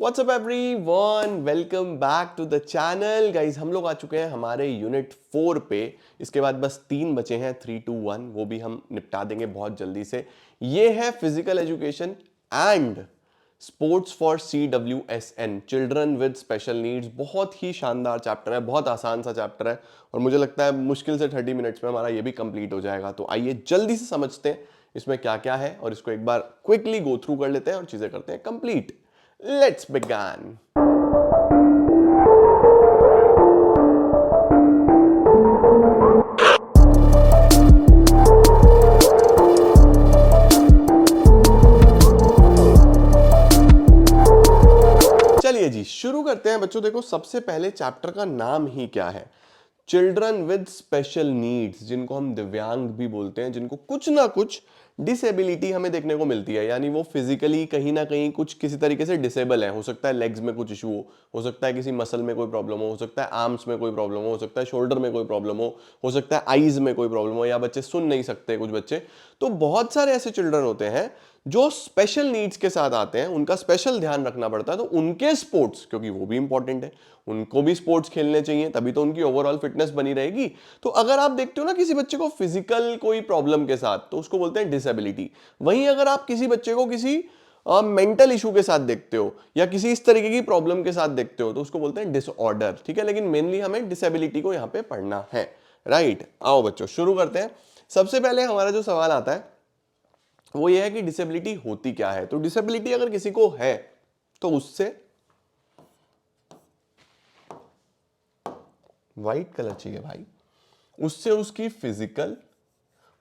WhatsApp everyone, welcome back to the channel guys. हम लोग आ चुके हैं हमारे यूनिट 4 पे। इसके बाद बस 3 बचे हैं, 3, 2, 1, वो भी हम निपटा देंगे बहुत जल्दी से। ये है physical education and sports for CWSN, children with special needs. बहुत ही शानदार चैप्टर है, बहुत आसान सा चैप्टर है और मुझे लगता है मुश्किल से 30 मिनट्स में हमारा ये भी कंप्लीट हो जाएगा। तो आइए जल्दी से समझते हैं इसमें क्या क्या है और इसको एक बार क्विकली गो थ्रू कर लेते हैं और चीजें करते हैं कंप्लीट। Let's begin. चलिए जी शुरू करते हैं बच्चों। देखो सबसे पहले चैप्टर का नाम ही क्या है, चिल्ड्रन विद स्पेशल नीड्स, जिनको हम दिव्यांग भी बोलते हैं, जिनको कुछ ना कुछ डिसेबिलिटी हमें देखने को मिलती है, यानी वो फिजिकली कहीं ना कहीं कुछ किसी तरीके से डिसेबल है। हो सकता है लेग्स में कुछ इशू हो सकता है किसी मसल में कोई प्रॉब्लम हो सकता है आर्म्स में कोई प्रॉब्लम हो सकता है शोल्डर में कोई प्रॉब्लम हो सकता है आईज में कोई प्रॉब्लम हो, या बच्चे सुन नहीं सकते कुछ बच्चे। तो बहुत सारे ऐसे चिल्ड्रन होते हैं जो स्पेशल नीड्स के साथ आते हैं, उनका स्पेशल ध्यान रखना पड़ता है। तो उनके स्पोर्ट्स, क्योंकि वो भी इंपॉर्टेंट है, उनको भी स्पोर्ट्स खेलने चाहिए, तभी तो उनकी ओवरऑल फिटनेस बनी रहेगी। तो अगर आप देखते हो ना किसी बच्चे को फिजिकल कोई प्रॉब्लम के साथ, तो उसको बोलते हैं डिसेबिलिटी। वहीं अगर आप किसी बच्चे को किसी मेंटल इशू के साथ देखते हो या किसी इस तरीके की प्रॉब्लम के साथ देखते हो, तो उसको बोलते हैं डिसऑर्डर। ठीक है, लेकिन मेनली हमें डिसेबिलिटी को यहां पे पढ़ना है। राइट, आओ बच्चों शुरू करते हैं। सबसे पहले हमारा जो सवाल आता है वो ये है कि डिसेबिलिटी होती क्या है। तो डिसेबिलिटी अगर किसी को है तो उससे वाइट कलर चाहिए भाई, उससे उसकी फिजिकल,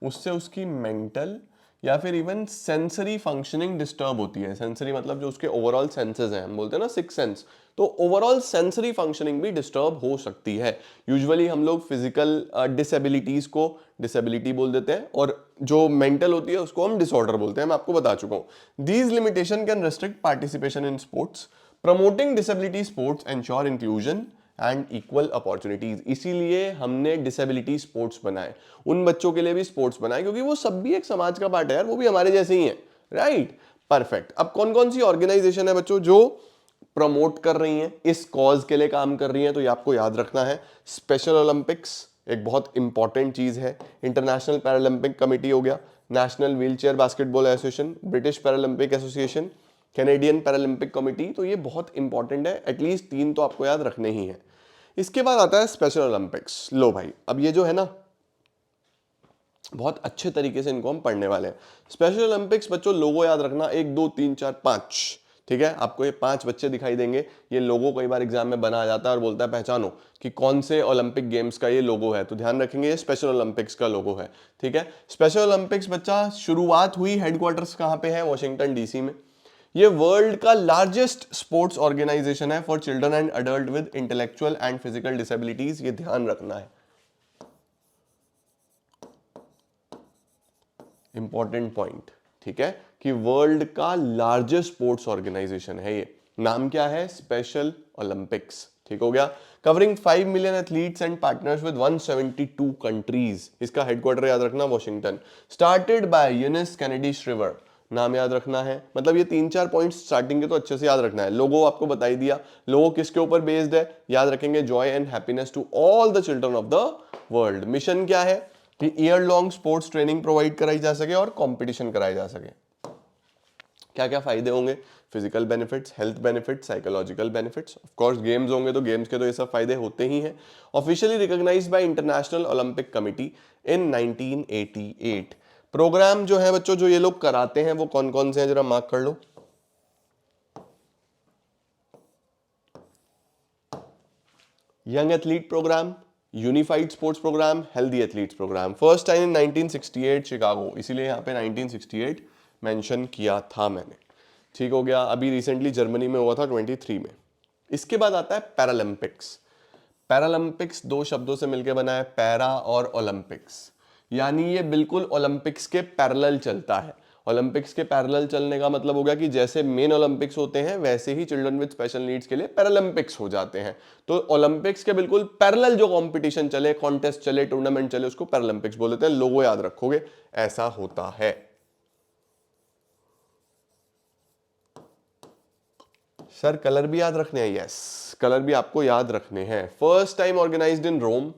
उससे उसकी मेंटल या फिर इवन सेंसरी फंक्शनिंग डिस्टर्ब होती है। सेंसरी मतलब जो उसके ओवरऑल सेंसेस हैं, हम बोलते हैं ना सिक्स सेंस, तो ओवरऑल सेंसरी फंक्शनिंग भी डिस्टर्ब हो सकती है। यूजुअली हम लोग फिजिकल डिसेबिलिटीज को डिसेबिलिटी बोल देते हैं और जो मेंटल होती है उसको हम डिसऑर्डर बोलते हैं। मैं आपको बता चुका हूं। These limitation can restrict participation in sports, promoting disability sports ensure inclusion and equal opportunities. इसीलिए हमने डिसेबिलिटी स्पोर्ट्स बनाए, उन बच्चों के लिए भी स्पोर्ट्स बनाए, क्योंकि वो सब भी एक समाज का पार्ट है यार, वो भी हमारे जैसे ही हैं। Right, perfect. अब कौन कौन सी ऑर्गेनाइजेशन है बच्चों जो प्रमोट कर रही हैं, इस कॉज के लिए काम कर रही हैं, तो ये आपको याद रखना है। स्पेशल ओलंपिक्स एक बहुत इंपॉर्टेंट चीज है, इंटरनेशनल पैरालंपिक कमेटी हो गया, national wheelchair basketball association, British Paralympic association, Canadian Paralympic committee. तो ये बहुत इंपॉर्टेंट है, एटलीस्ट 3 तो आपको याद रखने ही है। इसके बाद आता है स्पेशल ओलंपिक्स। लो भाई, अब ये जो है ना बहुत अच्छे तरीके से इनको हम पढ़ने वाले हैं। स्पेशल ओलंपिक्स बच्चों लोगो याद रखना, 1 2 3 4 5। ठीक है, आपको ये 5 बच्चे दिखाई देंगे। ये लोगो कई बार एग्जाम में बना जाता है और बोलता है पहचानो कि कौन से ओलंपिक गेम्स का ये लोगो है, तो ध्यान रखेंगे ये स्पेशल ओलंपिक्स का लोगो है। ठीक है, स्पेशल ओलंपिक्स बच्चा शुरुआत हुई, हेडक्वार्टर्स कहां पे है, वॉशिंगटन डीसी में। ये वर्ल्ड का लार्जेस्ट स्पोर्ट्स ऑर्गेनाइजेशन है for children and adult with intellectual and physical disabilities, ये ध्यान रखना है, इंपॉर्टेंट पॉइंट। ठीक है, कि वर्ल्ड का लार्जेस्ट स्पोर्ट्स ऑर्गेनाइजेशन है ये। नाम क्या है, स्पेशल ओलंपिक्स। ठीक हो गया, covering 5 million athletes and partners with 172 countries. इसका हेडक्वार्टर याद रखना Washington. Started by Eunice Kennedy Shriver, नाम याद रखना है। मतलब ये 3 4 पॉइंट्स स्टार्टिंग के तो अच्छे से याद रखना है। लोगो आपको बता ही दिया, लोगो किसके ऊपर बेस्ड है, याद रखेंगे, joy and happiness to all the children of the world. Mission क्या है कि year long sports training provide कराई जा सके और कंपटीशन कराए जा सके। क्या क्या फायदे होंगे, physical benefits, health benefits, psychological benefits, of course games होंगे तो गेम्स के तो ये सब फायदे होते ही हैं। Officially recognised by International Olympic Committee in 1988। Programme जो है बच्चों जो ये लोग कराते हैं वो कौन कौन से हैं, जरा मार्क कर लो। Young athlete program, unified sports program, healthy athletes program. First time in 1968 Chicago, इसीलिए यहाँ पे 1968 मेंशन किया था मैंने। ठीक हो गया, अभी रिसेंटली जर्मनी में हुआ था 23 में। इसके बाद आता है पैरालंपिक्स। पैरालंपिक्स 2 शब्दों से मिलकर बना है, पैरा और ओलंपिक्स, यानी ये बिल्कुल ओलंपिक्स के पैरेलल चलता है। ओलंपिक्स के पैरेलल चलने का मतलब होगा कि जैसे मेन ओलंपिक्स होते हैं वैसे ही चिल्ड्रन विद स्पेशल नीड्स के लिए पैरालंपिक्स हो जाते हैं। तो ओलंपिक्स के बिल्कुल पैरेलल जो कंपटीशन चले, कॉन्टेस्ट चले, टूर्नामेंट चले, उसको पैरालंपिक्स बोल देते हैं। लोगो याद रखोगे, ऐसा होता है। सर कलर भी याद रखने हैं? यस, कलर भी आपको याद रखने हैं। First time organised in Rome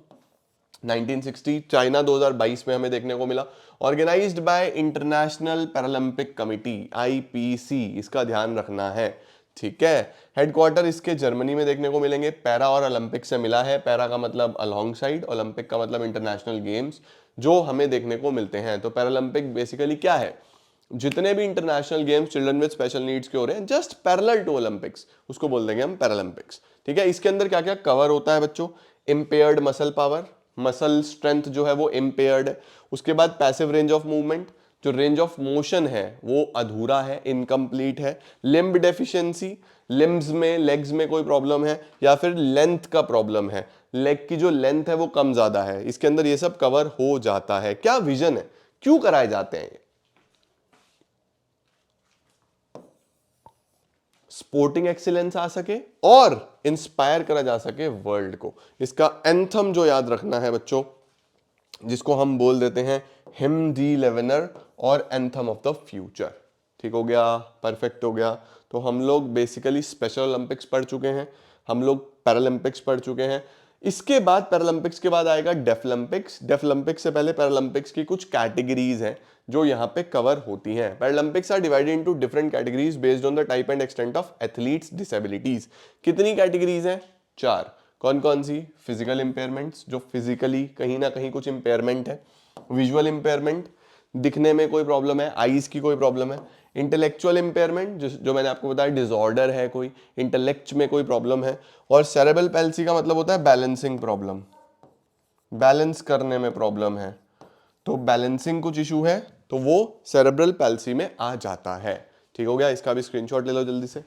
1960, China 2022 में हमें देखने को मिला। Organised by International Paralympic Committee IPC, इसका ध्यान रखना है, ठीक है। हेडक्वार्टर इसके जर्मनी में देखने को मिलेंगे। पैरा और ओलंपिक से मिला है, पैरा का मतलब अलोंग साइड, ओलंपिक का मतलब इंटरनेशनल गेम्स जो हमें देखने को मिलते हैं। तो पैरालंपिक बेसिकली क्या है, जितने भी international games children with special needs के हो रहे हैं जस्ट पैरेलल टू ओलंपिक्स, उसको बोल देंगे हम पैरालंपिक्स, ठीक है। इसके अंदर क्या क्या कवर होता है बच्चों? Impaired muscle power, muscle strength जो है वो इम्पेयर्ड है। उसके बाद पैसिव रेंज ऑफ मूवमेंट, जो रेंज ऑफ मोशन है वो अधूरा है, इनकम्प्लीट है। लिम्ब डेफिशिएंसी, लिम्ब्स में, लेग्स में कोई प्रॉब्लम है, या फिर लेंथ का प्रॉब्लम है, लेग की जो लेंथ है वो कम ज्यादा है, इसके अंदर ये सब कवर हो जाता है। क्या विजन है, क्यों कराए जाते हैं? स्पोर्टिंग एक्सीलेंस आ सके और इंस्पायर करा जा सके वर्ल्ड को। इसका एंथम जो याद रखना है बच्चों, जिसको हम बोल देते हैं हिम डी लेवेनर और एंथम ऑफ द फ्यूचर, ठीक हो गया, परफेक्ट हो गया। तो हम लोग बेसिकली स्पेशल ओलंपिक्स पढ़ चुके हैं, हम लोग पैरालंपिक्स पढ़ चुके हैं। इसके बाद पैरालंपिक्स के बाद आएगा डेफलंपिक्स। डेफलंपिक्स से पहले पैरालंपिक्स की कुछ कैटेगरीज हैं जो यहाँ पे कवर होती हैं। Paralympics are divided into different categories based on the type and extent of athletes disabilities. कितनी कैटेगरीज हैं? 4। कौन कौन सी? फिजिकल इंपेयरमेंट्स, जो फिजिकली कहीं ना कहीं कुछ इंपेयरमेंट है। विजुअल इंपेयरमेंट, दिखने में कोई प्रॉब्लम है, आईज की कोई प्रॉब्लम है। इंटेलेक्चुअल इंपेयरमेंट, जो मैंने आपको बताया डिसऑर्डर है, कोई इंटेलेक्ट में कोई प्रॉब्लम है। और सेरेब्रल पैल्सी का मतलब होता है बैलेंसिंग प्रॉब्लम, बैलेंस करने में प्रॉब्लम है, तो बैलेंसिंग कुछ इशू है तो वो सेरेब्रल पैल्सी में आ जाता है, ठीक हो गया। इसका भी स्क्रीनशॉट ले लो जल्दी से।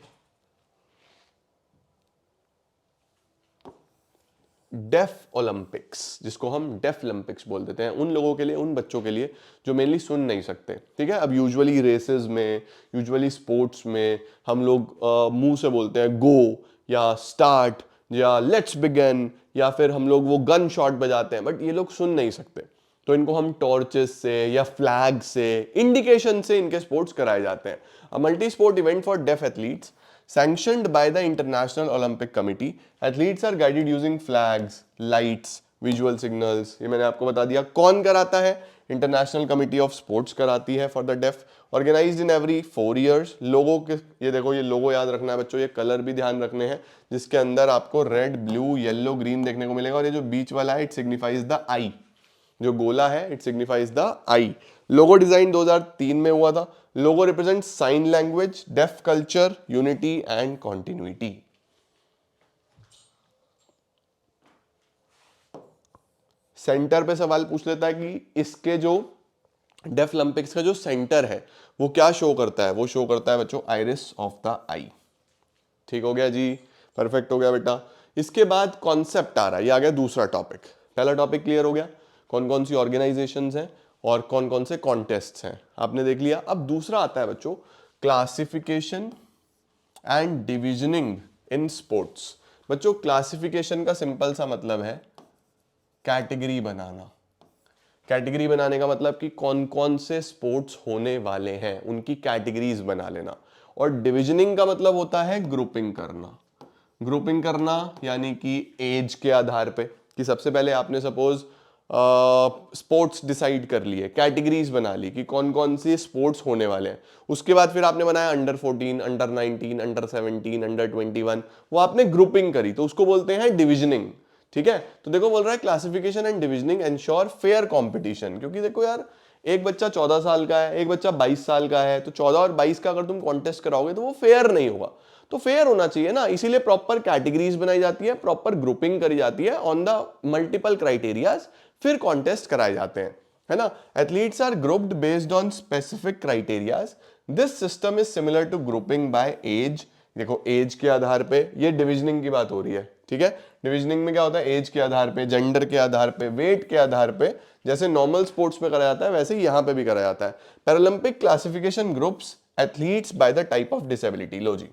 डेफ ओलंपिक्स, जिसको हम डेफ ओलंपिक्स बोल देते हैं, उन लोगों के लिए, उन बच्चों के लिए जो मेनली सुन नहीं सकते, ठीक है। अब यूजुअली रेसेस में, यूजुअली स्पोर्ट्स में हम लोग मुंह से बोलते हैं गो या स्टार्ट या लेट्स बिगिन, या फिर हम लोग वो गन शॉट बजाते हैं, बट ये लोग सुन नहीं सकते, तो इनको हम टॉर्चेस से या फ्लैग से, इंडिकेशन से इनके स्पोर्ट्स कराए जाते हैं। A multi sport event for def athletes sanctioned by the International Olympic Committee. Athletes are guided using flags, lights, visual signals. ये मैंने आपको बता दिया। कौन कराता है? इंटरनेशनल कमिटी ऑफ स्पोर्ट्स कराती है for the deaf. Organised in every 4 years। लोगों के, ये देखो, ये लोगो याद रखना है बच्चों, ये कलर भी ध्यान रखने हैं, जिसके अंदर आपको रेड, ब्लू, येलो, ग्रीन देखने को मिलेगा। और ये जो बीच वाला है, इट सिग्निफाइज द आई, जो गोला है it signifies the eye. Logo design 2003 में हुआ था। Logo represent sign language, deaf culture, unity and continuity. Centre पे सवाल पूछ लेता है कि इसके जो डेफ ओलंपिक्स का जो सेंटर है वो क्या शो करता है? वो शो करता है बच्चों आइरिस ऑफ द आई, ठीक हो गया जी, परफेक्ट हो गया बेटा। इसके बाद कॉन्सेप्ट आ रहा है, ये आ गया दूसरा टॉपिक। पहला टॉपिक क्लियर हो गया, कौन कौन सी ऑर्गेनाइजेशंस हैं और कौन कौन से कॉन्टेस्ट्स हैं, आपने देख लिया। अब दूसरा आता है बच्चों क्लासिफिकेशन एंड डिविजनिंग इन स्पोर्ट्स। बच्चों क्लासिफिकेशन का सिंपल सा मतलब है कैटेगरी बनाना। कैटेगरी बनाने का मतलब कि कौन कौन से स्पोर्ट्स होने वाले हैं उनकी कैटेगरीज बना लेना। और डिविजनिंग का मतलब होता है ग्रुपिंग करना। ग्रुपिंग करना यानी कि एज के आधार पे, कि सबसे पहले आपने सपोज स्पोर्ट्स डिसाइड कर लिए, कैटेगरीज बना ली कि कौन कौन से स्पोर्ट्स होने वाले हैं। उसके बाद फिर आपने बनाया अंडर 14, अंडर 19, अंडर 17, अंडर 21, वो आपने ग्रुपिंग करी, तो उसको बोलते हैं डिविजनिंग, ठीक है। तो देखो बोल रहा है classification and डिविजनिंग ensure fair competition, क्योंकि देखो यार एक बच्चा 14 साल का है, एक बच्चा 22 साल का है, तो 14 और 22 का अगर तुम कॉन्टेस्ट कराओगे तो वो फेयर नहीं होगा। तो फेयर होना चाहिए ना, इसीलिए प्रॉपर कैटेगरीज बनाई जाती है, प्रॉपर ग्रुपिंग करी जाती है ऑन द मल्टीपल क्राइटेरियाज, फिर कॉन्टेस्ट कराए जाते हैं, है ना। Athletes are grouped based on specific criterias. This system is similar to grouping by age. देखो एज के आधार पे, ये डिविजनिंग की बात हो रही है, ठीक है। डिविजनिंग में क्या होता है, एज के आधार पे, जेंडर के आधार पे, वेट के आधार पे, जैसे नॉर्मल स्पोर्ट्स में करा जाता है वैसे ही यहां पे भी करा जाता है। Paralympic classification groups athletes by the type of disability. लो जी,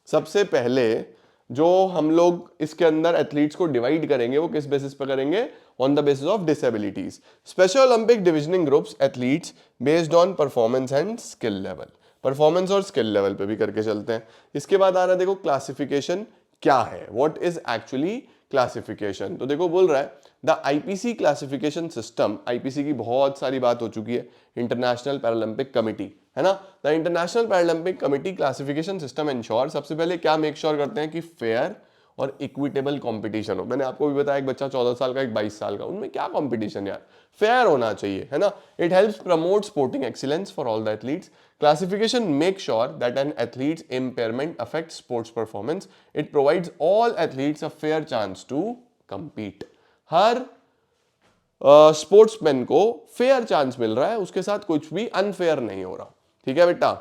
सबसे पहले जो हम लोग इसके अंदर एथलीट्स को डिवाइड करेंगे वो किस बेसिस पे करेंगे? On the basis of disabilities. Special Olympic डिविजनिंग groups athletes based on performance and skill level. Performance और स्किल लेवल पे भी करके चलते हैं। इसके बाद आ रहा है देखो क्लासिफिकेशन क्या है, व्हाट इज एक्चुअली क्लासिफिकेशन। तो देखो बोल रहा है the IPC classification system, IPC की बहुत सारी बात हो चुकी है, इंटरनेशनल पैरालंपिक कमिटी, है ना। The international Paralympic committee classification system ensure, सबसे पहले क्या मेक श्योर करते हैं कि फेयर और इक्विटेबल कंपटीशन हो। मैंने आपको भी बताया एक बच्चा 14 साल का, एक 22 साल का, उनमें क्या कंपटीशन यार, फेयर होना चाहिए, है ना। It helps promote sporting excellence for all the athletes. Classification make sure that an athletes impairment affect sports performance. It provides all athletes a fair chance to compete। हर स्पोर्ट्समैन को fair chance मिल रहा है, उसके साथ कुछ भी unfair नहीं हो रहा, ठीक है बेटा।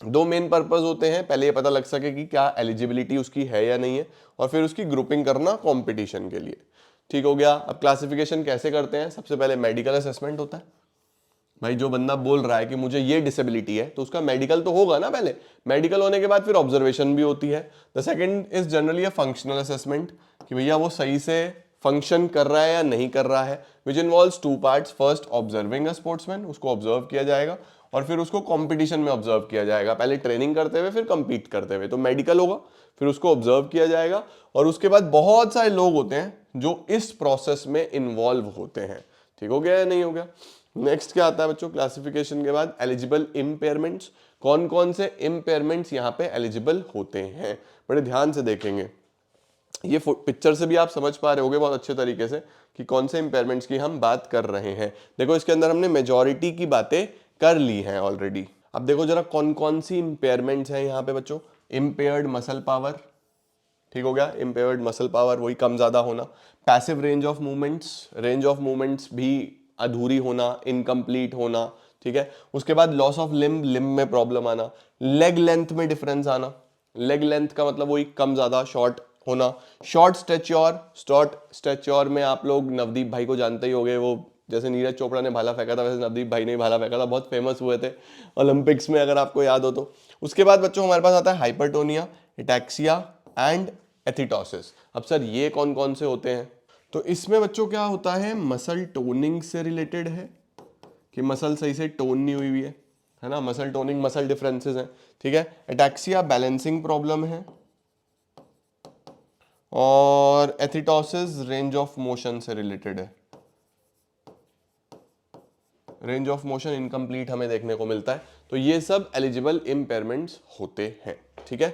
दो मेन पर्पस होते हैं, पहले ये पता लग सके कि क्या एलिजिबिलिटी उसकी है या नहीं है, और फिर उसकी ग्रुपिंग करना कंपटीशन के लिए, ठीक हो गया। अब क्लासिफिकेशन कैसे करते हैं, सबसे पहले मेडिकल असेसमेंट होता है। भाई जो बंदा बोल रहा है कि मुझे ये डिसेबिलिटी है तो उसका मेडिकल तो होगा ना पहले, मेडिकल होने के बाद फिर ऑब्जर्वेशन भी होती है। The second is generally a functional assessment, कि भैया वो सही से फंक्शन कर रहा है या नहीं कर रहा है, which involves two parts. First observing a sportsman, उसको ऑब्जर्व किया जाएगा, और फिर उसको कंपटीशन में ऑब्जर्व किया जाएगा, पहले ट्रेनिंग करते हुए फिर कंपीट करते हुए, तो मेडिकल होगा, फिर उसको ऑब्जर्व किया जाएगा। और उसके बाद बहुत सारे लोग होते हैं जो इस प्रोसेस में इन्वॉल्व होते हैं, ठीक हो गया या नहीं हो गया। नेक्स्ट क्या आता है बच्चों क्लासिफिकेशन के बाद, एलिजिबल इम्पेयरमेंट्स। कौन कौन से इम्पेयरमेंट्स यहाँ पे एलिजिबल होते हैं, बड़े ध्यान से देखेंगे। ये पिक्चर से भी आप समझ पा रहे होगे बहुत अच्छे तरीके से कि कौन से इंपेयरमेंट्स की हम बात कर रहे हैं। देखो इसके अंदर हमने मेजॉरिटी की बातें कर ली हैं ऑलरेडी। अब देखो जरा कौन कौन सी इंपेयरमेंट्स हैं यहाँ पे बच्चों। इम्पेयर्ड मसल पावर, ठीक हो गया, इम्पेयर्ड मसल पावर वही कम ज्यादा होना। Passive range of movements, range of movements भी अधूरी होना, इनकम्प्लीट होना, ठीक है। उसके बाद लॉस ऑफ लिम्ब, लिम्ब में प्रॉब्लम आना। लेग लेंथ में डिफरेंस आना, लेग लेंथ का मतलब वही कम ज्यादा, शॉर्ट होना। शॉर्ट स्ट्रेच्योर, शॉर्ट स्ट्रेच्योर में आप लोग नवदीप भाई को जानते ही होंगे, वो जैसे नीरज चोपड़ा ने भाला फेंका था वैसे नवदीप भाई ने भाला फेंका था, बहुत फेमस हुए थे ओलंपिक्स में, अगर आपको याद हो तो। उसके बाद बच्चों हमारे पास आता है हाइपरटोनिया, एटैक्सिया एंड एथिटोसिस। अब सर ये कौन कौन से होते हैं, तो इसमें बच्चों क्या होता है, मसल टोनिंग से रिलेटेड है, कि मसल सही से टोन नहीं हुई है ना, मसल टोनिंग, मसल डिफरेंसेस हैं, ठीक है। एटैक्सिया बैलेंसिंग प्रॉब्लम है, और एथिटोसिस रेंज ऑफ मोशन से रिलेटेड है। रेंज ऑफ मोशन इनकम्प्लीट हमें देखने को मिलता है, तो ये सब एलिजिबल इम्पेयरमेंट्स होते हैं, ठीक है।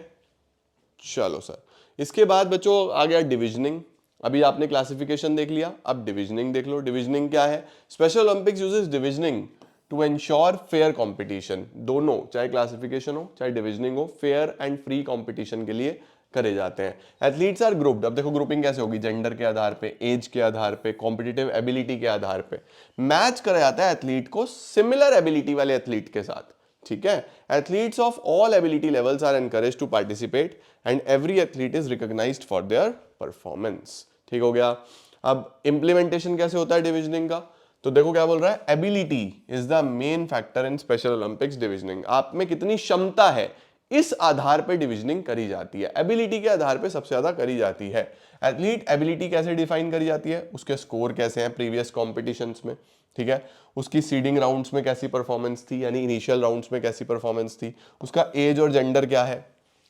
चलो सर, इसके बाद बच्चों आ गया डिविजनिंग। अभी आपने क्लासिफिकेशन देख लिया, अब डिविजनिंग देख लो। डिविजनिंग क्या है, special Olympics uses divisioning to ensure fair competition. दोनों, चाहे क्लासिफिकेशन हो चाहे डिविजनिंग हो, फेयर एंड फ्री कंपटीशन के लिए करे जाते हैं। एथलीट्स आर ग्रुप्ड, अब देखो ग्रुपिंग कैसे होगी, जेंडर के आधार पे, एज के आधार पे, कॉम्पिटिटिव एबिलिटी के आधार पे मैच करा जाता है एथलीट को सिमिलर एबिलिटी वाले एथलीट के साथ, ठीक है। Athletes of all ability levels are encourage to participate and every athlete is recognised for their performance, ठीक हो गया। अब इंप्लीमेंटेशन कैसे होता है डिविजनिंग का, तो देखो क्या बोल रहा है, ability is the main factor in special Olympics डिविजनिंग। आप में कितनी क्षमता है इस आधार पर डिविजनिंग करी जाती है, एबिलिटी के आधार पर सबसे ज्यादा करी जाती है। एथलीट एबिलिटी कैसे डिफाइन करी जाती है, उसके स्कोर कैसे हैं प्रीवियस कॉम्पिटिशन्स में, ठीक है, उसकी सीडिंग राउंड्स में कैसी परफॉर्मेंस थी, यानी इनिशियल राउंड्स में कैसी परफॉर्मेंस थी, उसका एज और जेंडर क्या है,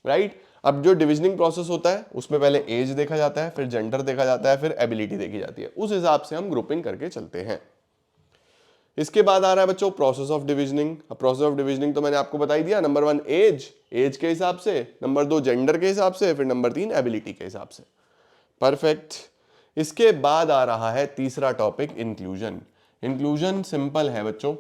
राइट। अब जो डिविजनिंग प्रोसेस होता है उसमें पहले एज देखा जाता है, फिर जेंडर देखा जाता है, फिर एबिलिटी देखी जाती है, उस हिसाब से हम ग्रुपिंग करके चलते हैं। इसके बाद आ रहा है बच्चों प्रोसेस ऑफ डिविजनिंग। प्रोसेस ऑफ डिविजनिंग तो मैंने आपको बता ही दिया, नंबर 1 एज, एज के हिसाब से, नंबर 2 जेंडर के हिसाब से, फिर नंबर 3 एबिलिटी के हिसाब से, परफेक्ट। इसके बाद आ रहा है तीसरा टॉपिक, इंक्लूजन। इंक्लूजन सिंपल है बच्चों,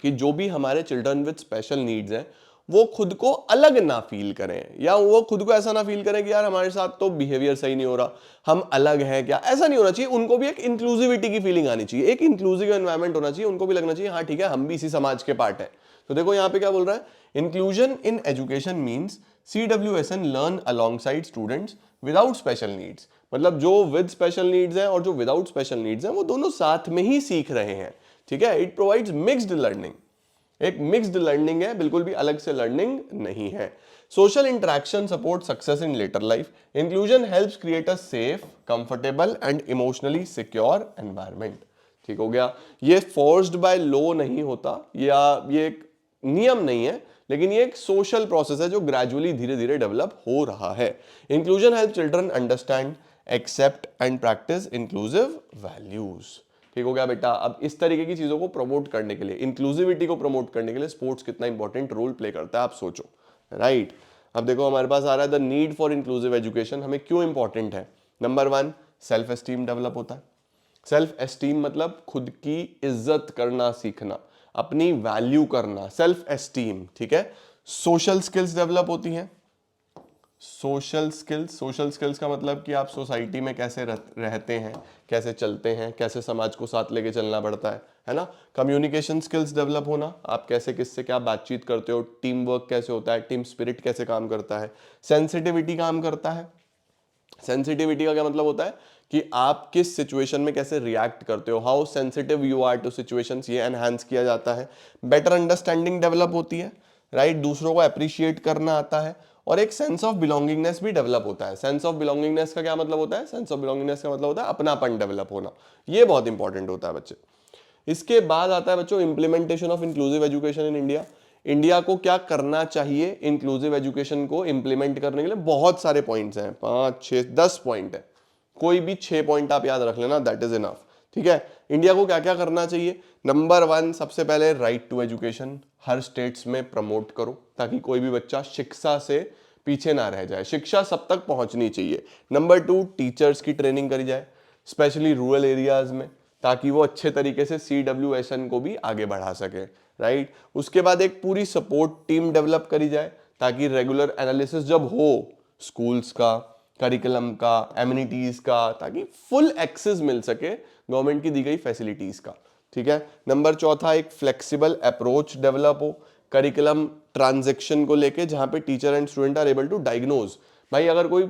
कि जो भी हमारे चिल्ड्रन विद स्पेशल नीड्स हैं वो खुद को अलग ना फील करें, या वो खुद को ऐसा ना फील करें कि यार हमारे साथ तो बिहेवियर सही नहीं हो रहा, हम अलग हैं क्या, ऐसा नहीं होना चाहिए। उनको भी एक इंक्लूसिविटी की फीलिंग आनी चाहिए, एक इंक्लूसिव एनवायरनमेंट होना चाहिए, उनको भी लगना चाहिए हाँ ठीक है हम भी इसी समाज के पार्ट है। तो देखो यहाँ पे क्या बोल रहा है, inclusion in education means CWSN learn alongside students without special needs. मतलब जो विद स्पेशल नीड्स हैं और जो विदाउट स्पेशल नीड्स हैं वो दोनों साथ में ही सीख रहे हैं, ठीक है। इट प्रोवाइड्स मिक्स्ड लर्निंग, एक मिक्स्ड लर्निंग है, बिल्कुल भी अलग से लर्निंग नहीं है। Social interaction support success in later life. Inclusion helps create a safe, comfortable and emotionally secure environment, ठीक हो गया। ये फोर्स्ड बाय लॉ नहीं होता, या ये एक नियम नहीं है, लेकिन ये एक सोशल प्रोसेस है जो ग्रेजुअली धीरे धीरे डेवलप हो रहा है। Inclusion help children understand, accept and practise inclusive values. ठीक हो गया बेटा। अब इस तरीके की चीजों को प्रमोट करने के लिए, इंक्लूसिविटी को प्रमोट करने के लिए स्पोर्ट्स कितना इंपॉर्टेंट रोल प्ले करता है आप सोचो, राइट। अब देखो हमारे पास आ रहा है the need for inclusive education हमें क्यों इंपॉर्टेंट है। नंबर 1, सेल्फ एस्टीम डेवलप होता है। सेल्फ एस्टीम मतलब खुद की इज्जत करना सीखना, अपनी वैल्यू करना, सेल्फ एस्टीम, ठीक है। सोशल स्किल्स डेवलप होती हैं। सोशल स्किल्स का मतलब कि आप सोसाइटी में कैसे रहते हैं, कैसे चलते हैं, कैसे समाज को साथ लेके चलना पड़ता है ना। कम्युनिकेशन स्किल्स डेवलप होना, आप कैसे किससे क्या बातचीत करते हो, टीम वर्क कैसे होता है, टीम स्पिरिट कैसे काम करता है, सेंसिटिविटी काम करता है। सेंसिटिविटी का क्या मतलब होता है कि आप किस सिचुएशन में कैसे रिएक्ट करते हो, how sensitive you are to situations, ये एनहांस किया जाता है। बेटर अंडरस्टैंडिंग डेवलप होती है, राइट, दूसरों को अप्रिशिएट करना आता है, और एक सेंस ऑफ बिलोंगिंगनेस भी डेवलप होता है। सेंस ऑफ बिलोंगिंगनेस का क्या मतलब होता है, सेंस ऑफ बिलोंगिंगनेस का मतलब होता है अपनापन डेवलप होना, ये बहुत इंपॉर्टेंट होता है बच्चे। इसके बाद आता है बच्चों implementation of inclusive education in India. India को क्या करना चाहिए इंक्लूसिव एजुकेशन को इंप्लीमेंट करने के लिए, बहुत सारे पॉइंट्स हैं, 5 6 10 पॉइंट है, कोई भी 6 पॉइंट आप याद रख लेना, दैट इज इनफ, ठीक है। इंडिया को क्या क्या करना चाहिए। नंबर 1, सबसे पहले राइट टू एजुकेशन हर स्टेट्स में प्रमोट करो, ताकि कोई भी बच्चा शिक्षा से पीछे ना रह जाए, शिक्षा सब तक पहुंचनी चाहिए। नंबर 2, टीचर्स की ट्रेनिंग करी जाए, स्पेशली रूरल एरियाज में, ताकि वो अच्छे तरीके से CWSN को भी आगे बढ़ा सके, राइट। उसके बाद एक पूरी सपोर्ट टीम डेवलप करी जाए, ताकि रेगुलर एनालिसिस जब हो स्कूल्स का, करिकुलम का, एमिनिटीज का, ताकि फुल एक्सेस मिल सके गवर्नमेंट की दी गई फैसिलिटीज का, ठीक है। नंबर 4, एक फ्लेक्सिबल अप्रोच डेवलप हो करिकुलम ट्रांजैक्शन को लेके, जहां पे teacher and student are able to diagnose, भाई अगर कोई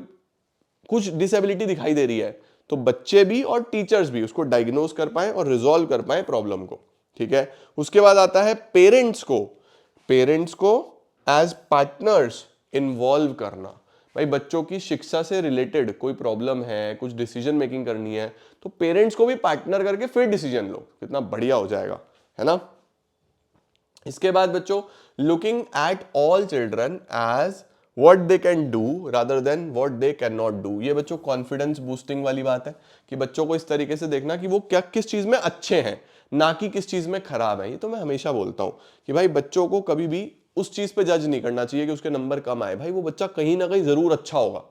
कुछ डिसेबिलिटी दिखाई दे रही है तो बच्चे भी और टीचर्स भी उसको डायग्नोज कर पाए और रिजॉल्व कर पाए प्रॉब्लम को, ठीक है। उसके बाद आता है पेरेंट्स को एज पार्टनर्स इन्वॉल्व करना। भाई बच्चों की शिक्षा से रिलेटेड कोई प्रॉब्लम है, कुछ डिसीजन मेकिंग करनी है, तो पेरेंट्स को भी पार्टनर करके फिर डिसीजन लो, कितना बढ़िया हो जाएगा, है ना। इसके बाद बच्चों looking at all children as what they can do rather than what they can not do. ये बच्चों कॉन्फिडेंस बूस्टिंग वाली बात है कि बच्चों को इस तरीके से देखना कि वो क्या किस चीज में अच्छे हैं, ना कि किस चीज में खराब है। ये तो मैं हमेशा बोलता हूं कि भाई बच्चों को कभी भी उस चीज पे जज नहीं करना चाहिए कि उसके नंबर कम आए, भाई वो बच्चा कहीं ना कहीं जरूर अच्छा होगा।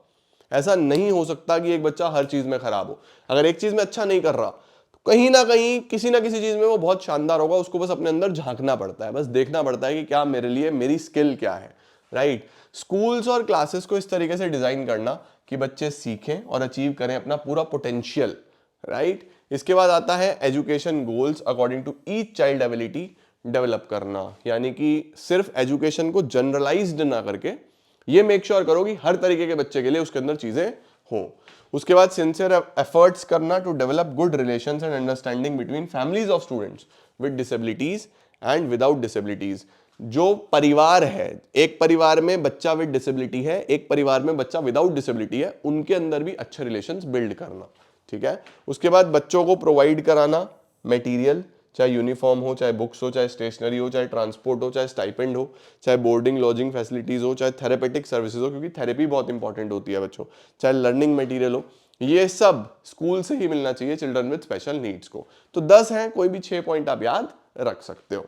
ऐसा नहीं हो सकता कि एक बच्चा हर चीज में खराब हो। अगर एक चीज में अच्छा नहीं कर रहा तो कहीं ना कहीं किसी ना किसी चीज में वो बहुत शानदार होगा, उसको बस अपने अंदर झांकना पड़ता है, बस देखना पड़ता है कि क्या मेरे लिए मेरी स्किल क्या है, राइट। स्कूल्स और क्लासेस को इस तरीके से डिजाइन करना कि बच्चे सीखें और अचीव करें अपना पूरा पोटेंशियल, राइट। इसके बाद आता है education goals according to each child ability develop करना, यानी कि सिर्फ एजुकेशन को जनरलाइज्ड ना करके ये मेक श्योर करो कि हर तरीके के बच्चे के लिए उसके अंदर चीजें हों। उसके बाद सिंसियर एफर्ट्स करना to develop good relations and understanding between families of students with disabilities and without disabilities. जो परिवार है, एक परिवार में बच्चा विद डिसेबिलिटी है, एक परिवार में बच्चा विदाउट डिसेबिलिटी है, उनके अंदर भी अच्छे रिलेशंस बिल्ड करना, ठीक है। उसके बाद बच्चों को प्रोवाइड कराना मटेरियल, चाहे यूनिफॉर्म हो, चाहे बुक्स हो, चाहे स्टेशनरी हो, चाहे ट्रांसपोर्ट हो, चाहे स्टाइपेंड हो, चाहे बोर्डिंग लॉजिंग फैसिलिटीज हो, चाहे थेरेपेटिक सर्विसेज हो, क्योंकि थेरेपी बहुत इंपॉर्टेंट होती है बच्चों, चाहे लर्निंग मटेरियल हो, ये सब स्कूल से ही मिलना चाहिए चिल्ड्रन विद स्पेशल नीड्स को। तो 10 हैं, कोई भी 6 पॉइंट आप याद रख सकते हो।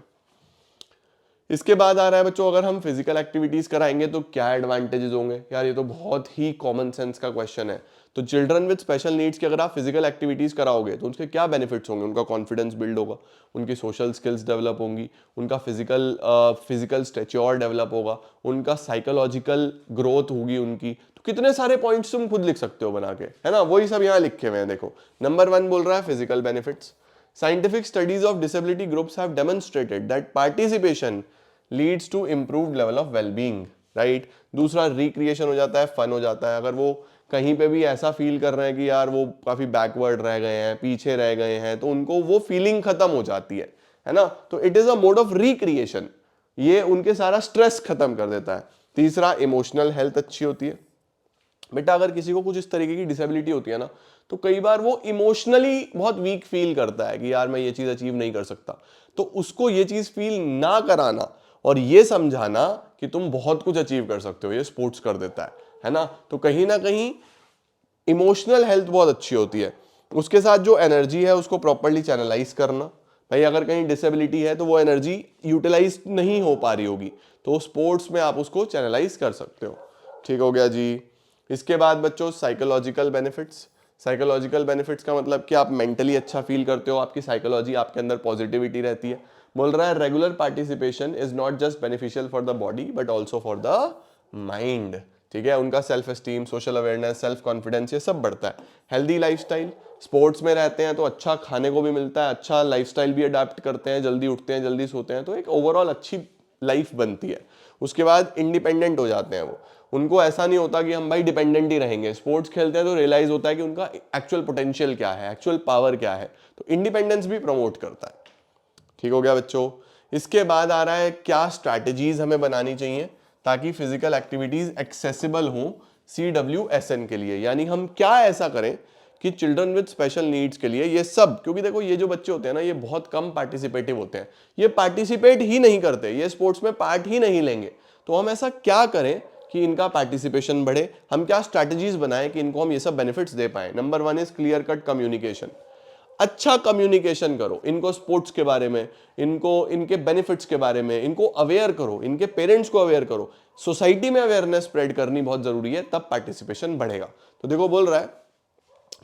इसके बाद आ रहा है बच्चों अगर हम फिजिकल एक्टिविटीज कराएंगे तो क्या एडवांटेजेस होंगे। यार ये तो बहुत ही कॉमन सेंस का क्वेश्चन है। तो चिल्ड्रन विद स्पेशल नीड्स की अगर आप फिजिकल एक्टिविटीज कराओगे तो उनके क्या बेनिफिट्स होंगे। उनका कॉन्फिडेंस बिल्ड होगा, उनकी सोशल स्किल्स डेवलप होंगी, उनका फिजिकल स्टेच्योर डेवलप होगा, उनका साइकोलॉजिकल ग्रोथ होगी उनकी। तो कितने सारे पॉइंट्स तुम खुद लिख सकते हो बना के, है ना, वही सब यहाँ लिखे हुए हैं। देखो नंबर 1 बोल रहा है physical benefits. Scientific studies of disability groups have demonstrated that participation leads to improved level of well-being, right? दूसरा रिक्रिएशन हो जाता है, फन हो जाता है। अगर वो कहीं पे भी ऐसा फील कर रहे हैं कि यार वो काफी बैकवर्ड रह गए हैं, पीछे रह गए हैं, तो उनको वो फीलिंग खत्म हो जाती है ना। तो it is a mode of recreation, ये उनके सारा स्ट्रेस खत्म कर देता है। तीसरा इमोशनल हेल्थ अच्छी होती है। बेटा अगर किसी को कुछ इस तरीके की डिसेबिलिटी होती है ना, तो कई बार वो इमोशनली बहुत वीक फील करता है कि यार मैं ये चीज अचीव नहीं कर सकता। तो उसको ये चीज फील ना कराना और ये समझाना कि तुम बहुत कुछ अचीव कर सकते हो, ये स्पोर्ट्स कर देता है ना। तो कहीं ना कहीं इमोशनल हेल्थ बहुत अच्छी होती है। उसके साथ जो एनर्जी है उसको प्रॉपरली चैनलाइज करना, भाई अगर कहीं डिसेबिलिटी है तो वो एनर्जी यूटिलाइज नहीं हो पा रही होगी, तो स्पोर्ट्स में आप उसको चैनलाइज कर सकते हो। ठीक हो गया जी। इसके बाद बच्चों साइकोलॉजिकल बेनिफिट्स। साइकोलॉजिकल बेनिफिट्स का मतलब कि आप मेंटली अच्छा फील करते हो, आपकी साइकोलॉजी, आपके अंदर पॉजिटिविटी रहती है। बोल रहा है regular participation is not just beneficial for the body but also for the mind. ठीक है, उनका self esteem, social awareness, self confidence, ये सब बढ़ता है। हेल्दी लाइफस्टाइल, स्पोर्ट्स में रहते हैं तो अच्छा खाने को भी मिलता है, अच्छा लाइफस्टाइल भी अडाप्ट करते हैं, जल्दी उठते हैं, जल्दी सोते हैं, तो एक ओवरऑल अच्छी लाइफ बनती है। उसके बाद इंडिपेंडेंट हो जाते हैं वो, उनको ऐसा नहीं होता कि हम भाई डिपेंडेंट ही रहेंगे। स्पोर्ट्स खेलते हैं तो रियलाइज होता है कि उनका एक्चुअल पोटेंशियल क्या है, एक्चुअल पावर क्या है, तो इंडिपेंडेंस भी प्रमोट करता है। ठीक हो गया बच्चों। इसके बाद आ रहा है क्या स्ट्रैटेजीज हमें बनानी चाहिए ताकि फिजिकल एक्टिविटीज एक्सेसिबल हो CWSN के लिए, यानी हम क्या ऐसा करें कि चिल्ड्रन विद स्पेशल नीड्स के लिए ये सब, क्योंकि देखो ये जो बच्चे होते हैं ना ये बहुत कम पार्टिसिपेटिव होते हैं, ये पार्टिसिपेट ही नहीं करते, ये स्पोर्ट्स में पार्ट ही नहीं लेंगे, तो हम ऐसा क्या करें कि इनका पार्टिसिपेशन बढ़े, हम क्या स्ट्रैटेजीज बनाएं कि इनको हम ये सब बेनिफिट्स दे पाए। Number 1 is clear cut communication. अच्छा कम्युनिकेशन करो, इनको स्पोर्ट्स के बारे में, इनको इनके बेनिफिट्स के बारे में, इनको अवेयर करो, इनके पेरेंट्स को अवेयर करो, सोसाइटी में अवेयरनेस स्प्रेड करनी बहुत जरूरी है, तब पार्टिसिपेशन बढ़ेगा। तो देखो बोल रहा है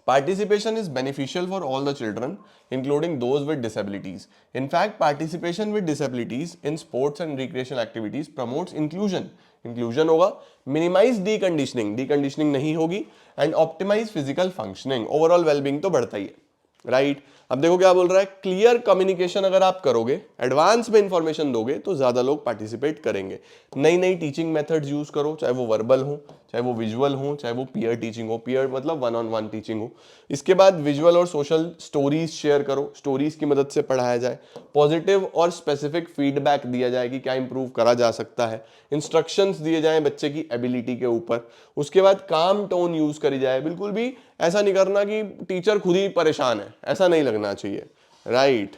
participation is beneficial for all the children including those with disabilities. In fact, participation with disabilities in sports and recreational activities promotes inclusion. Inclusion होगा, मिनिमाइज डीकंडीशनिंग, डीकंडीशनिंग नहीं होगी, and optimise physical functioning, overall wellbeing तो बढ़ता ही है, right. अब देखो क्या बोल रहा है, क्लियर कम्युनिकेशन अगर आप करोगे, एडवांस में इंफॉर्मेशन दोगे तो ज्यादा लोग पार्टिसिपेट करेंगे। नई नई टीचिंग मेथड्स यूज करो, चाहे वो वर्बल हो, चाहे वो विजुअल हो, चाहे वो पीयर टीचिंग हो, पीयर मतलब 1-on-1 टीचिंग हो। इसके बाद विजुअल और सोशल स्टोरीज शेयर करो, स्टोरीज की मदद से पढ़ाया जाए, पॉजिटिव और स्पेसिफिक फीडबैक दिया जाए कि क्या इंप्रूव करा जा सकता है, इंस्ट्रक्शंस दिए जाएं बच्चे की एबिलिटी के ऊपर। उसके बाद काम टोन यूज करी जाए, बिल्कुल भी ऐसा नहीं करना कि टीचर खुद ही परेशान है, ऐसा नहीं लगना चाहिए, राइट।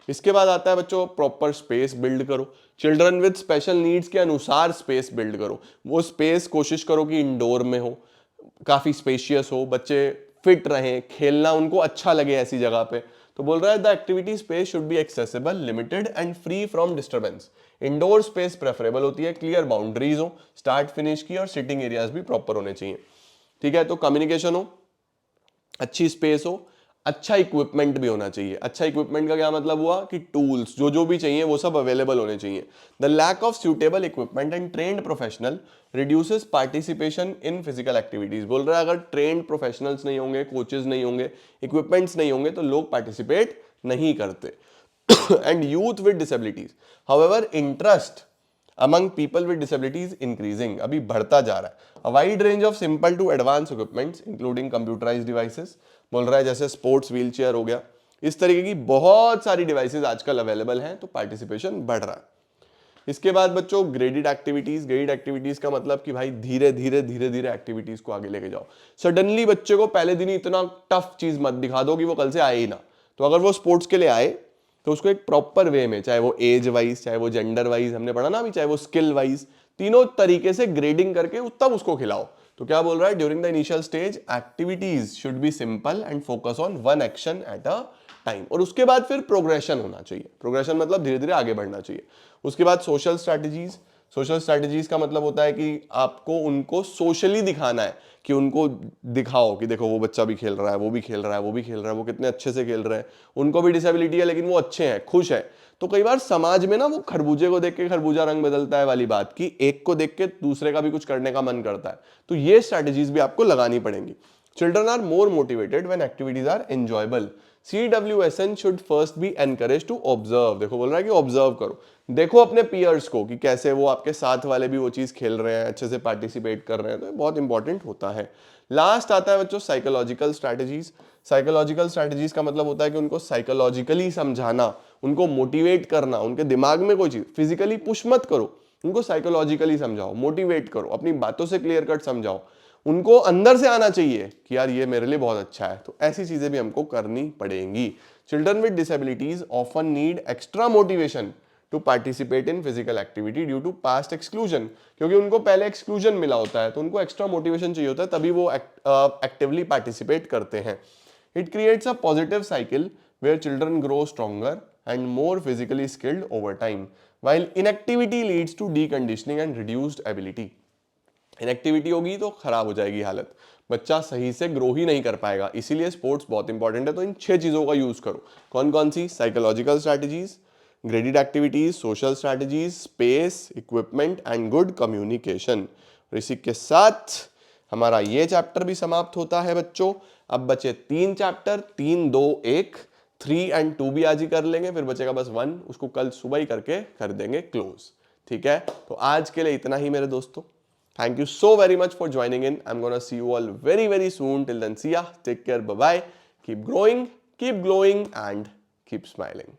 इसके बाद आता है बच्चों प्रॉपर स्पेस बिल्ड करो, चिल्ड्रन विद स्पेशल नीड्स के अनुसार स्पेस बिल्ड करो। वो स्पेस कोशिश करो कि इंडोर में हो, काफी स्पेशियस हो, बच्चे फिट रहें, खेलना उनको अच्छा लगे ऐसी जगह पे। तो बोल रहा है the activity space should be accessible, limited and free from disturbance. Indoor space preferable होती है, क्लियर बाउंड्रीज हो स्टार्ट फिनिश की, और सिटिंग एरियाज भी प्रॉपर होने चाहिए। ठीक है, तो कम्युनिकेशन हो, अच्छी स्पेस हो, अच्छा इक्विपमेंट भी होना चाहिए। अच्छा इक्विपमेंट का क्या मतलब हुआ कि टूल्स जो जो भी चाहिए वो सब अवेलेबल होने चाहिए। The lack of suitable equipment and trained professional reduces participation in physical activities. बोल रहा है अगर ट्रेन्ड प्रोफेशनल्स नहीं होंगे, कोचेज नहीं होंगे, इक्विपमेंट्स नहीं होंगे तो लोग पार्टिसिपेट नहीं करते। And youth with disabilities, however interest among people with disabilities increasing, अभी बढ़ता जा रहा है। A wide range of simple to advanced equipments including computerized devices, बोल रहा है जैसे स्पोर्ट्स व्हील चेयर हो गया, इस तरीके की बहुत सारी डिवाइसेस आजकल अवेलेबल हैं, तो पार्टिसिपेशन बढ़ रहा है। इसके बाद बच्चों ग्रेडेड एक्टिविटीज। ग्रेडेड एक्टिविटीज का मतलब कि भाई धीरे धीरे धीरे धीरे एक्टिविटीज को आगे लेके जाओ। सडनली बच्चे को पहले दिन ही इतना टफ चीज मत दिखा दो कि वो कल से आए ही ना। तो अगर वो स्पोर्ट्स के लिए आए तो उसको एक प्रॉपर वे में, चाहे वो एज वाइज, चाहे वो जेंडर वाइज, हमने पढ़ा ना अभी, चाहे वो स्किल वाइज, तीनों तरीके से ग्रेडिंग करके तब उसको खिलाओ। तो क्या बोल रहा है, during the initial stage activities should be simple and focus on one action at a time, और उसके बाद फिर प्रोग्रेशन होना चाहिए। प्रोग्रेशन मतलब धीरे धीरे आगे बढ़ना चाहिए। उसके बाद सोशल स्ट्रैटेजीज। सोशल स्ट्रैटेजीज का मतलब होता है कि आपको उनको सोशली दिखाना है, कि उनको दिखाओ कि देखो वो बच्चा भी खेल रहा है, वो भी खेल रहा है, वो भी खेल रहा है, वो कितने अच्छे से खेल रहे हैं, उनको भी डिसेबिलिटी है लेकिन वो अच्छे हैं, खुश है। तो कई बार समाज में ना वो खरबूजे को देख के खरबूजा रंग बदलता है वाली बात, की एक को देख के दूसरे का भी कुछ करने का मन करता है। तो ये स्ट्रैटेजीज भी आपको लगानी पड़ेंगी। Children are more motivated when activities are enjoyable. CWSN should first be encouraged to observe। देखो बोल रहा है कि ऑब्जर्व करो, देखो अपने पीयर्स को कि कैसे वो आपके साथ वाले भी वो चीज खेल रहे हैं, अच्छे से पार्टिसिपेट कर रहे हैं, तो ये बहुत इंपॉर्टेंट होता है। लास्ट आता है बच्चों साइकोलॉजिकल स्ट्रैटेजीज। साइकोलॉजिकल स्ट्रैटेजीज का मतलब होता है कि उनको साइकोलॉजिकली समझाना, उनको मोटिवेट करना, उनके दिमाग में कोई चीज फिजिकली पुश मत करो, उनको साइकोलॉजिकली समझाओ, मोटिवेट करो, अपनी बातों से क्लियर कट समझाओ, उनको अंदर से आना चाहिए कि यार ये मेरे लिए बहुत अच्छा है। तो ऐसी चीजें भी हमको करनी पड़ेंगी। Children with disabilities often need extra motivation to participate in physical activity due to past exclusion, क्योंकि उनको पहले एक्सक्लूजन मिला होता है तो उनको एक्स्ट्रा मोटिवेशन चाहिए होता है, तभी वो एक्टिवली पार्टिसिपेट करते हैं. It creates a positive cycle where children grow stronger and more physically skilled over time, while inactivity leads to deconditioning and reduced ability. Inactivity होगी तो खराब हो जाएगी हालत, बच्चा सही से ग्रो ही नहीं कर पाएगा. इसीलिए स्पोर्ट्स बहुत इंपॉर्टेंट है. तो इन 6 चीजों का यूज करो. कौन कौन सी? Psychological strategies, graded activities, social strategies, space, equipment and good communication. और इसी के साथ हमारा ये चैप्टर भी समाप्त होता है बच्चों. अब बचे 3 चैप्टर, 3, 2, 1. 3 and 2 भी आज ही कर लेंगे, फिर बचेगा बस 1, उसको कल सुबह ही करके कर देंगे क्लोज. ठीक है, तो आज के लिए इतना ही मेरे दोस्तों. Thank you so very much for joining in. I am gonna see you all very very soon. Till then see ya, take care, bye bye, keep growing, keep glowing and keep smiling.